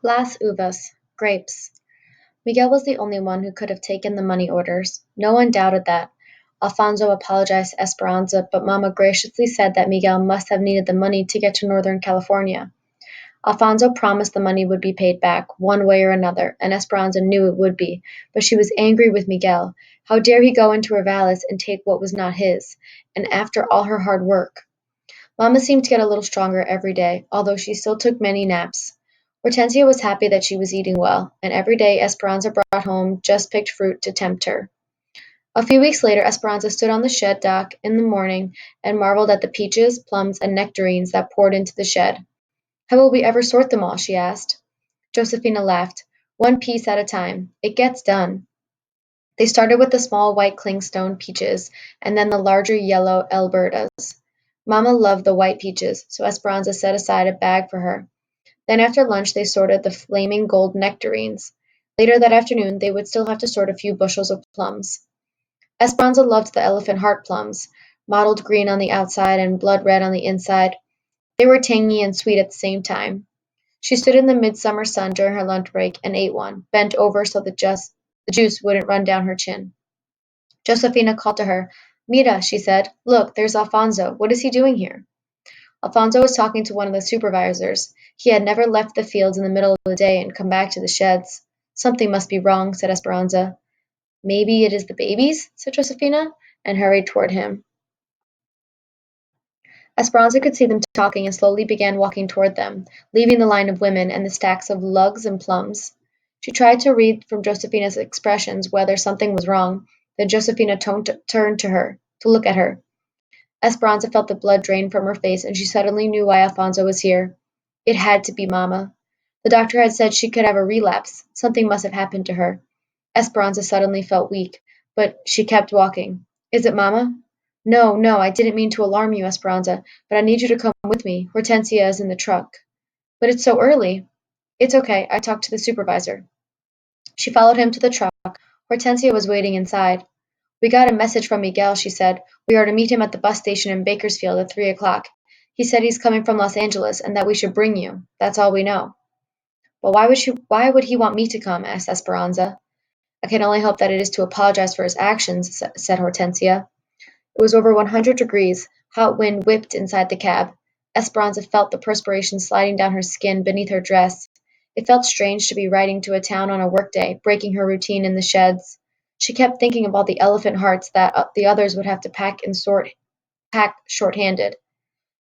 Las uvas, grapes. Miguel was the only one who could have taken the money orders. No one doubted that. Alfonso apologized to Esperanza, but Mama graciously said that Miguel must have needed the money to get to Northern California. Alfonso promised the money would be paid back, one way or another, and Esperanza knew it would be, but she was angry with Miguel. How dare he go into Rivales and take what was not his, and after all her hard work? Mama seemed to get a little stronger every day, although she still took many naps. Hortensia was happy that she was eating well, and every day Esperanza brought home just picked fruit to tempt her. A few weeks later Esperanza stood on the shed dock in the morning and marveled at the peaches, plums, and nectarines that poured into the shed. How will we ever sort them all? She asked. Josephina laughed. One piece at a time. It gets done. They started with the small white clingstone peaches, and then the larger yellow Albertas. Mamma loved the white peaches, so Esperanza set aside a bag for her. Then after lunch they sorted the flaming gold nectarines. Later that afternoon they would still have to sort a few bushels of plums. Esperanza loved the elephant heart plums, mottled green on the outside and blood red on the inside. They were tangy and sweet at the same time. She stood in the midsummer sun during her lunch break and ate one, bent over so the juice wouldn't run down her chin. Josefina called to her. Mira, she said, look, there's Alfonso. What is he doing here? Alfonso was talking to one of the supervisors. He had never left the fields in the middle of the day and come back to the sheds. Something must be wrong, said Esperanza. Maybe it is the babies, said Josefina, and hurried toward him. Esperanza could see them talking and slowly began walking toward them, leaving the line of women and the stacks of lugs and plums. She tried to read from Josefina's expressions whether something was wrong. Then Josefina turned to her, to look at her. Esperanza felt the blood drain from her face, and she suddenly knew why Alfonso was here. It had to be Mamma. The doctor had said she could have a relapse. Something must have happened to her. Esperanza suddenly felt weak, but she kept walking. Is it Mamma? No, no, I didn't mean to alarm you, Esperanza, but I need you to come with me. Hortensia is in the truck. But it's so early. It's okay, I talked to the supervisor. She followed him to the truck. Hortensia was waiting inside. We got a message from Miguel, she said. We are to meet him at the bus station in Bakersfield at 3 o'clock. He said he's coming from Los Angeles and that we should bring you. That's all we know. Well, why would he want me to come? Asked Esperanza. I can only hope that it is to apologize for his actions, said Hortensia. It was over 100 degrees. Hot wind whipped inside the cab. Esperanza felt the perspiration sliding down her skin beneath her dress. It felt strange to be riding to a town on a workday, breaking her routine in the sheds. She kept thinking of all the elephant hearts that the others would have to pack short-handed.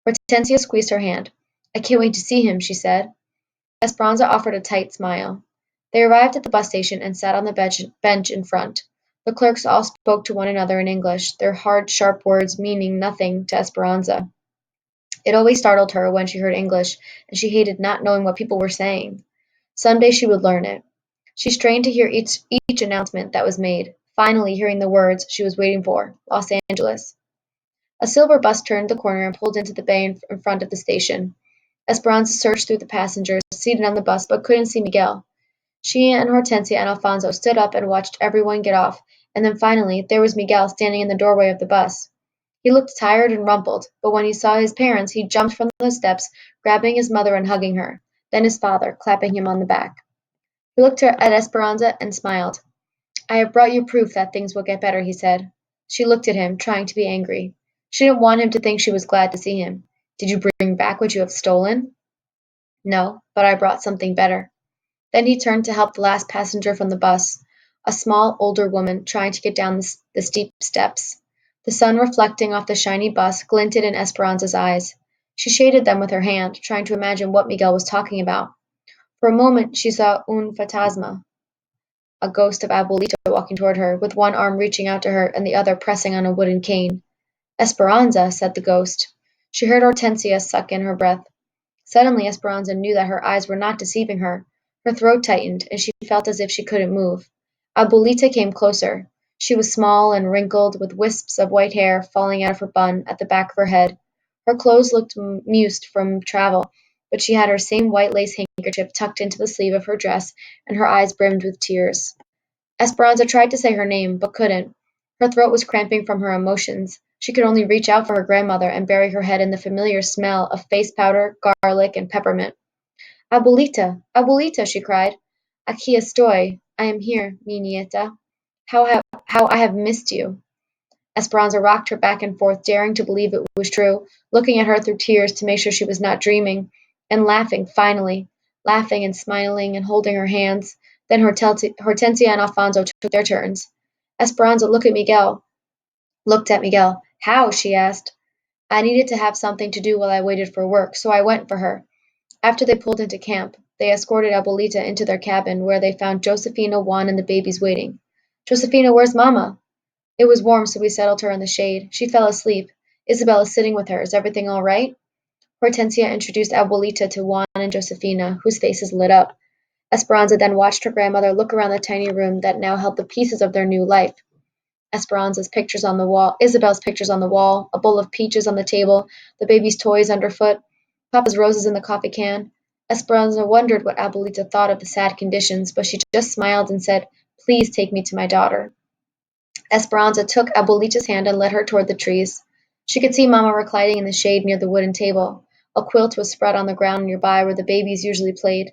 Hortensia squeezed her hand. I can't wait to see him, she said. Esperanza offered a tight smile. They arrived at the bus station and sat on the bench in front. The clerks all spoke to one another in English, their hard, sharp words meaning nothing to Esperanza. It always startled her when she heard English, and she hated not knowing what people were saying. Some day she would learn it. She strained to hear each announcement that was made, finally hearing the words she was waiting for, Los Angeles. A silver bus turned the corner and pulled into the bay in front of the station. Esperanza searched through the passengers seated on the bus but couldn't see Miguel. She and Hortensia and Alfonso stood up and watched everyone get off, and then finally there was Miguel standing in the doorway of the bus. He looked tired and rumpled, but when he saw his parents he jumped from the steps, grabbing his mother and hugging her, then his father, clapping him on the back. He looked at Esperanza and smiled. I have brought you proof that things will get better, he said. She looked at him, trying to be angry. She didn't want him to think she was glad to see him. Did you bring back what you have stolen? No, but I brought something better. Then he turned to help the last passenger from the bus, a small, older woman trying to get down the steep steps. The sun reflecting off the shiny bus glinted in Esperanza's eyes. She shaded them with her hand, trying to imagine what Miguel was talking about. For a moment she saw un fantasma, a ghost of Abuelita walking toward her, with one arm reaching out to her and the other pressing on a wooden cane. Esperanza, said the ghost. She heard Hortensia suck in her breath. Suddenly Esperanza knew that her eyes were not deceiving her. Her throat tightened, and she felt as if she couldn't move. Abuelita came closer. She was small and wrinkled, with wisps of white hair falling out of her bun at the back of her head. Her clothes looked mussed from travel, but she had her same white lace handkerchief tucked into the sleeve of her dress, and her eyes brimmed with tears. Esperanza tried to say her name, but couldn't. Her throat was cramping from her emotions. She could only reach out for her grandmother and bury her head in the familiar smell of face powder, garlic, and peppermint. Abuelita, Abuelita, she cried. Aquí estoy. I am here, mi nieta. How I have missed you. Esperanza rocked her back and forth, daring to believe it was true, looking at her through tears to make sure she was not dreaming, and laughing, finally, laughing and smiling and holding her hands. Then Hortensia and Alfonso took their turns. Esperanza looked at Miguel. How? She asked. I needed to have something to do while I waited for work, so I went for her. After they pulled into camp, they escorted Abuelita into their cabin, where they found Josefina, Juan, and the babies waiting. Josefina, where's Mama? It was warm, so we settled her in the shade. She fell asleep. Isabel is sitting with her. Is everything all right? Hortensia introduced Abuelita to Juan and Josefina, whose faces lit up. Esperanza then watched her grandmother look around the tiny room that now held the pieces of their new life. Isabel's pictures on the wall, a bowl of peaches on the table, the baby's toys underfoot, Papa's roses in the coffee can. Esperanza wondered what Abuelita thought of the sad conditions, but she just smiled and said, Please take me to my daughter. Esperanza took Abuelita's hand and led her toward the trees. She could see Mama reclining in the shade near the wooden table. A quilt was spread on the ground nearby where the babies usually played.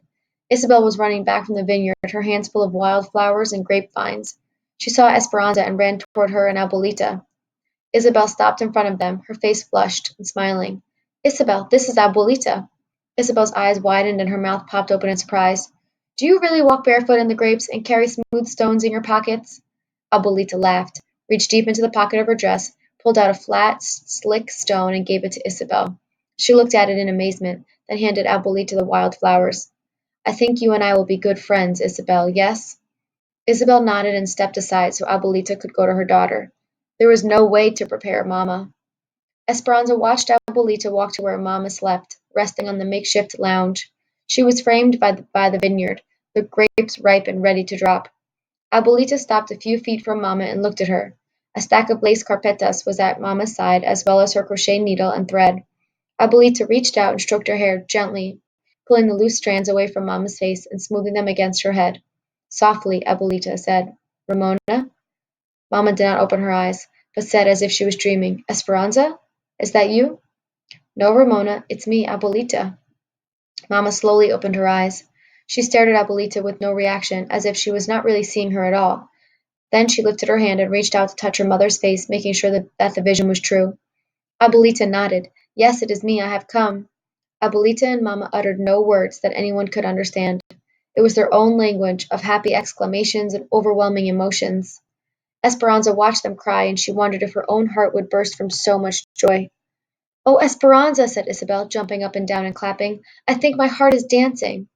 Isabel was running back from the vineyard, her hands full of wildflowers and grapevines. She saw Esperanza and ran toward her and Abuelita. Isabel stopped in front of them, her face flushed and smiling. Isabel, this is Abuelita. Isabel's eyes widened and her mouth popped open in surprise. Do you really walk barefoot in the grapes and carry smooth stones in your pockets? Abuelita laughed, reached deep into the pocket of her dress, pulled out a flat, slick stone, and gave it to Isabel. She looked at it in amazement, then handed Abuelita the wild flowers. I think you and I will be good friends, Isabel, yes? Isabel nodded and stepped aside so Abuelita could go to her daughter. There was no way to prepare Mamma. Esperanza watched Abuelita walk to where Mamma slept, resting on the makeshift lounge. She was framed by the vineyard, the grapes ripe and ready to drop. Abuelita stopped a few feet from Mamma and looked at her. A stack of lace carpetas was at Mamma's side, as well as her crochet needle and thread. Abuelita reached out and stroked her hair gently, pulling the loose strands away from Mamma's face and smoothing them against her head. Softly, Abuelita said, Ramona? Mamma did not open her eyes, but said as if she was dreaming, Esperanza? Is that you? No, Ramona, it's me, Abuelita. Mamma slowly opened her eyes. She stared at Abuelita with no reaction, as if she was not really seeing her at all. Then she lifted her hand and reached out to touch her mother's face, making sure that the vision was true. Abuelita nodded. Yes, it is me, I have come. Abuelita and Mamma uttered no words that anyone could understand. It was their own language of happy exclamations and overwhelming emotions. Esperanza watched them cry, and she wondered if her own heart would burst from so much joy. Oh, Esperanza, said Isabel, jumping up and down and clapping. I think my heart is dancing.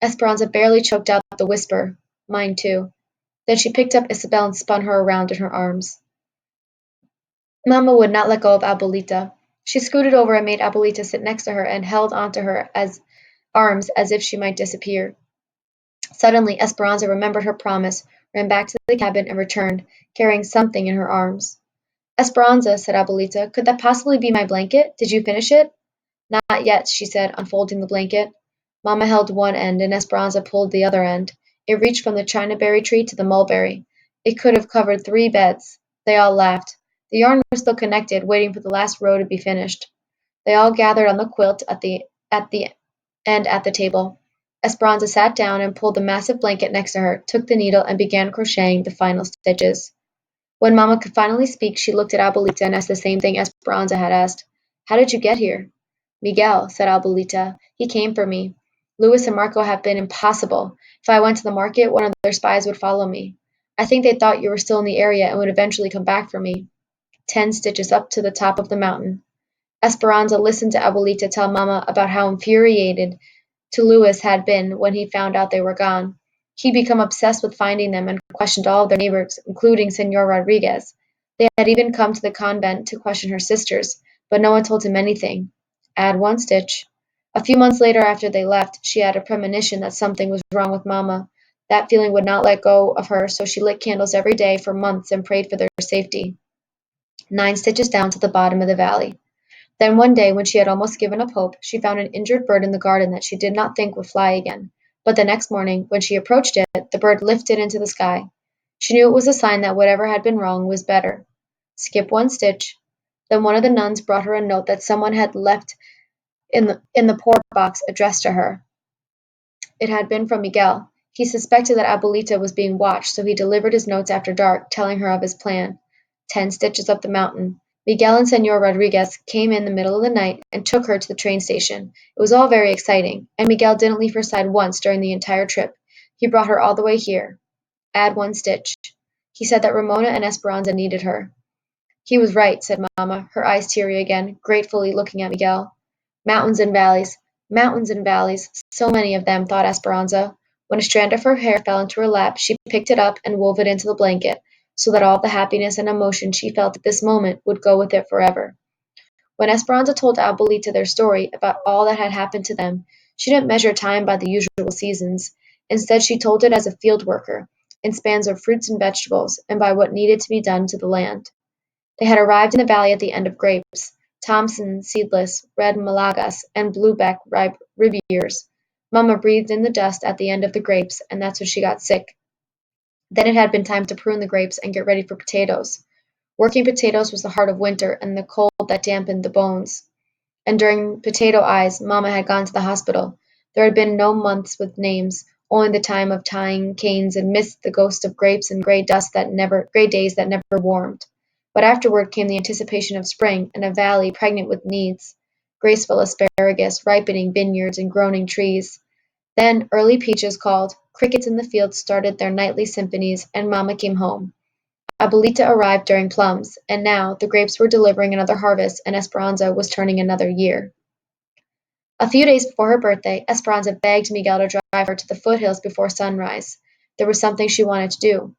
Esperanza barely choked out the whisper, Mine too. Then she picked up Isabel and spun her around in her arms. Mamma would not let go of Abuelita. She scooted over and made Abuelita sit next to her and held onto her arms as if she might disappear. Suddenly, Esperanza remembered her promise, ran back to the cabin, and returned, carrying something in her arms. Esperanza, said Abuelita, could that possibly be my blanket? Did you finish it? Not yet, she said, unfolding the blanket. Mamma held one end, and Esperanza pulled the other end. It reached from the chinaberry tree to the mulberry. It could have covered 3 beds. They all laughed. The yarn was still connected, waiting for the last row to be finished. They all gathered on the quilt at the end at the table. Esperanza sat down and pulled the massive blanket next to her, took the needle, and began crocheting the final stitches. When Mamma could finally speak, she looked at Abuelita and asked the same thing Esperanza had asked. How did you get here? Miguel, said Abuelita. He came for me. Luis and Marco have been impossible. If I went to the market, one of their spies would follow me. I think they thought you were still in the area and would eventually come back for me. 10 stitches up to the top of the mountain. Esperanza listened to Abuelita tell Mamma about how infuriated to Luis had been when he found out they were gone. He'd become obsessed with finding them and questioned all of their neighbors, including Senor Rodriguez. They had even come to the convent to question her sisters, but no one told him anything. Add 1 stitch. A few months later, after they left, she had a premonition that something was wrong with Mamma. That feeling would not let go of her, so she lit candles every day for months and prayed for their safety. 9 stitches down to the bottom of the valley. Then one day, when she had almost given up hope, she found an injured bird in the garden that she did not think would fly again. But the next morning, when she approached it, the bird lifted into the sky. She knew it was a sign that whatever had been wrong was better. Skip 1 stitch. Then one of the nuns brought her a note that someone had left in the poor box addressed to her. It had been from Miguel. He suspected that Abuelita was being watched, so he delivered his notes after dark, telling her of his plan. 10 stitches up the mountain. Miguel and Senor Rodriguez came in the middle of the night and took her to the train station. It was all very exciting, and Miguel didn't leave her side once during the entire trip. He brought her all the way here. Add 1 stitch. He said that Ramona and Esperanza needed her. He was right, said Mamma, her eyes teary again, gratefully looking at Miguel. Mountains and valleys, so many of them, thought Esperanza. When a strand of her hair fell into her lap, she picked it up and wove it into the blanket, so that all the happiness and emotion she felt at this moment would go with it forever. When Esperanza told Abuelita their story about all that had happened to them, she didn't measure time by the usual seasons. Instead, she told it as a field worker, in spans of fruits and vegetables, and by what needed to be done to the land. They had arrived in the valley at the end of grapes, Thomson seedless, red Malagas, and blueback ripe Ribiers. Mamma breathed in the dust at the end of the grapes, and that's when she got sick. Then it had been time to prune the grapes and get ready for potatoes. Working potatoes was the heart of winter and the cold that dampened the bones. And during potato eyes, Mamma had gone to the hospital. There had been no months with names, only the time of tying canes and mist, the ghost of grapes and gray days that never warmed. But afterward came the anticipation of spring and a valley pregnant with needs, graceful asparagus, ripening vineyards and groaning trees. Then early peaches called, crickets in the fields started their nightly symphonies, and Mamma came home. Abuelita arrived during plums, and now the grapes were delivering another harvest and Esperanza was turning another year. A few days before her birthday, Esperanza begged Miguel to drive her to the foothills before sunrise. There was something she wanted to do.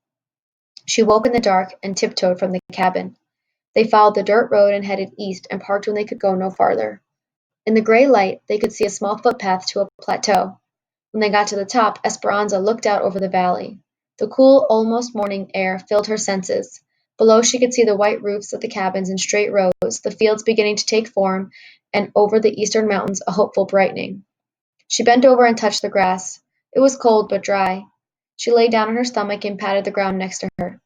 She woke in the dark and tiptoed from the cabin. They followed the dirt road and headed east and parked when they could go no farther. In the gray light, they could see a small footpath to a plateau. When they got to the top, Esperanza looked out over the valley. The cool, almost morning air filled her senses. Below she could see the white roofs of the cabins in straight rows, the fields beginning to take form, and over the eastern mountains a hopeful brightening. She bent over and touched the grass. It was cold but dry. She lay down on her stomach and patted the ground next to her.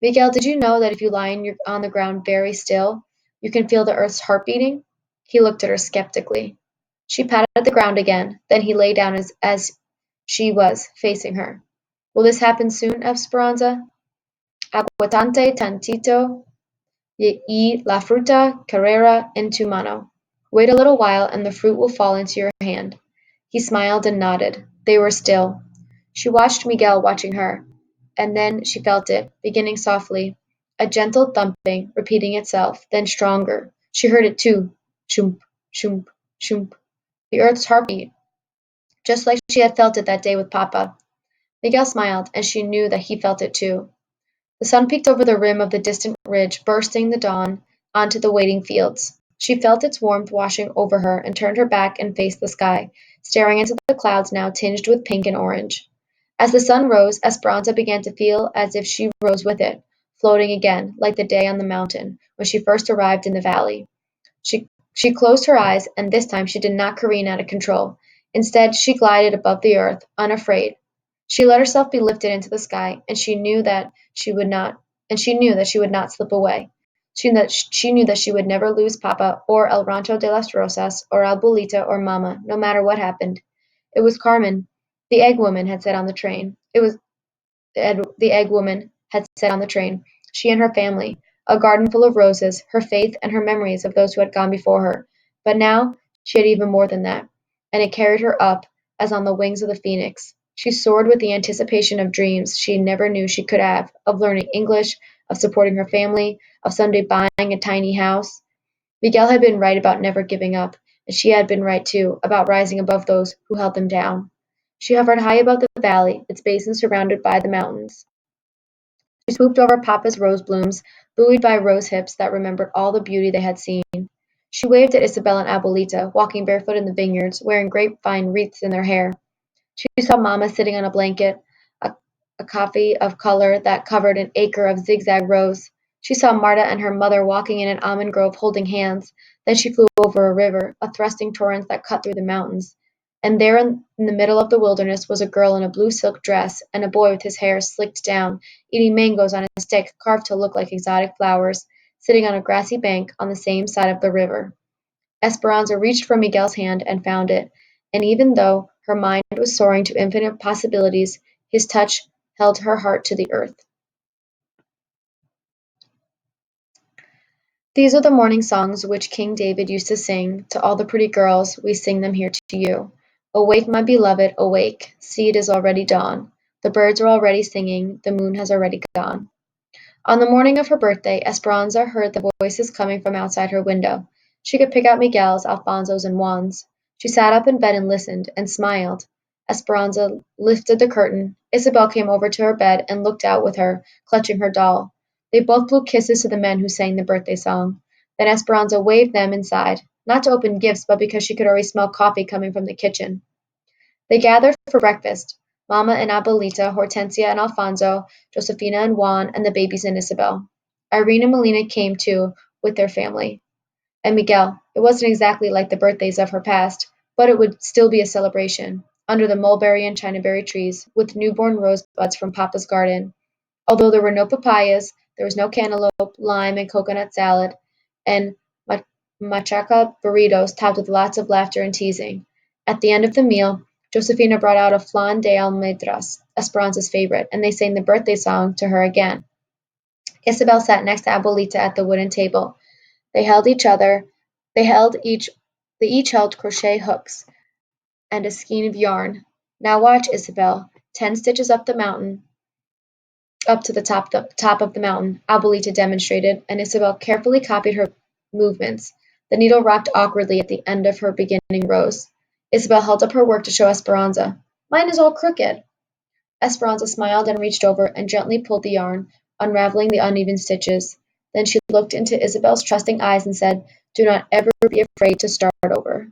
Miguel, did you know that if you lie on the ground very still, you can feel the earth's heart beating? He looked at her skeptically. She patted the ground again, then he lay down as she was, facing her. Will this happen soon, Esperanza? Aguantante tantito y la fruta caerá en tu mano. Wait a little while and the fruit will fall into your hand. He smiled and nodded. They were still. She watched Miguel watching her, and then she felt it, beginning softly, a gentle thumping, repeating itself, then stronger. She heard it too. Shump, shump, shump. The earth's heartbeat, just like she had felt it that day with Papa. Miguel smiled, and she knew that he felt it too. The sun peeked over the rim of the distant ridge, bursting the dawn onto the waiting fields. She felt its warmth washing over her and turned her back and faced the sky, staring into the clouds now tinged with pink and orange. As the sun rose, Esperanza began to feel as if she rose with it, floating again, like the day on the mountain, when she first arrived in the valley. She closed her eyes, and this time she did not careen out of control. Instead, she glided above the earth, unafraid. She let herself be lifted into the sky, and she knew that she would not slip away. She knew that she would never lose Papa or El Rancho de las Rosas or Abuelita or Mama, no matter what happened. It was Carmen, the egg woman, had said on the train. The egg woman had said on the train. She and her family, a garden full of roses, her faith and her memories of those who had gone before her. But now she had even more than that, and it carried her up as on the wings of the phoenix. She soared with the anticipation of dreams she never knew she could have, of learning English, of supporting her family, of someday buying a tiny house. Miguel had been right about never giving up, and she had been right too, about rising above those who held them down. She hovered high above the valley, its basin surrounded by the mountains. She swooped over Papa's rose blooms, buoyed by rose hips that remembered all the beauty they had seen. She waved at Isabel and Abuelita, walking barefoot in the vineyards, wearing grapevine wreaths in their hair. She saw Mama sitting on a blanket, a, a coffee of color that covered an acre of zigzag rows. She saw Marta and her mother walking in an almond grove holding hands. Then she flew over a river, a thrusting torrent that cut through the mountains. And there in the middle of the wilderness was a girl in a blue silk dress, and a boy with his hair slicked down, eating mangoes on a stick carved to look like exotic flowers, sitting on a grassy bank on the same side of the river. Esperanza reached for Miguel's hand and found it, and even though Her mind was soaring to infinite possibilities. His touch held her heart to the earth. These are the morning songs which King David used to sing to all the pretty girls. We sing them here to you. Awake, my beloved, awake. See, it is already dawn. The birds are already singing. The moon has already gone. On the morning of her birthday, Esperanza heard the voices coming from outside her window. She could pick out Miguel's, Alfonso's, and Juan's. She sat up in bed and listened, and smiled. Esperanza lifted the curtain. Isabel came over to her bed and looked out with her, clutching her doll. They both blew kisses to the men who sang the birthday song. Then Esperanza waved them inside, not to open gifts, but because she could already smell coffee coming from the kitchen. They gathered for breakfast: Mama and Abuelita, Hortensia and Alfonso, Josefina and Juan, and the babies and Isabel. Irene and Melina came, too, with their family. And Miguel. It wasn't exactly like the birthdays of her past, but it would still be a celebration, under the mulberry and chinaberry trees, with newborn rosebuds from Papa's garden. Although there were no papayas, there was no cantaloupe, lime, and coconut salad, and machaca burritos topped with lots of laughter and teasing. At the end of the meal, Josefina brought out a flan de almendras, Esperanza's favorite, and they sang the birthday song to her again. Isabel sat next to Abuelita at the wooden table. They held each other. They each held crochet hooks and a skein of yarn. Now watch, Isabel. 10 stitches up the mountain, up to the top of the mountain, Abuelita demonstrated, and Isabel carefully copied her movements. The needle rocked awkwardly at the end of her beginning rows. Isabel held up her work to show Esperanza. Mine is all crooked. Esperanza smiled and reached over and gently pulled the yarn, unraveling the uneven stitches. Then she looked into Isabel's trusting eyes and said, Do not ever be afraid to start over.